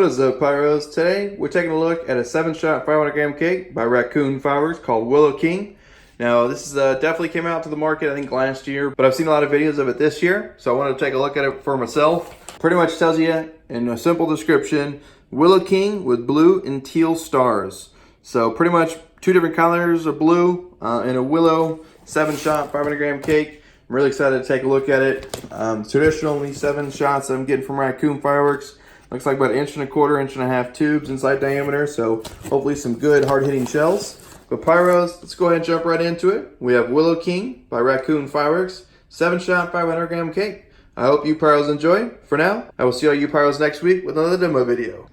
What is up, Pyros? Today we're taking a look at a 7-shot 500-gram cake by Raccoon Fireworks called Willow King. Now this is definitely came out to the market I think last year, but I've seen a lot of videos of it this year, so I wanted to take a look at it for myself. Pretty much tells you in a simple description, Willow King with blue and teal stars. So pretty much two different colors of blue in a Willow 7-shot 500-gram cake. I'm really excited to take a look at it. Traditionally 7 shots I'm getting from Raccoon Fireworks. Looks like about 1.25 inch, 1.5 inch tubes inside diameter, so hopefully some good hard-hitting shells. But Pyros, let's go ahead and jump right into it. We have Willow King by Raccoon Fireworks, 7-shot 500-gram cake. I hope you Pyros enjoy. For now, I will see all you Pyros next week with another demo video.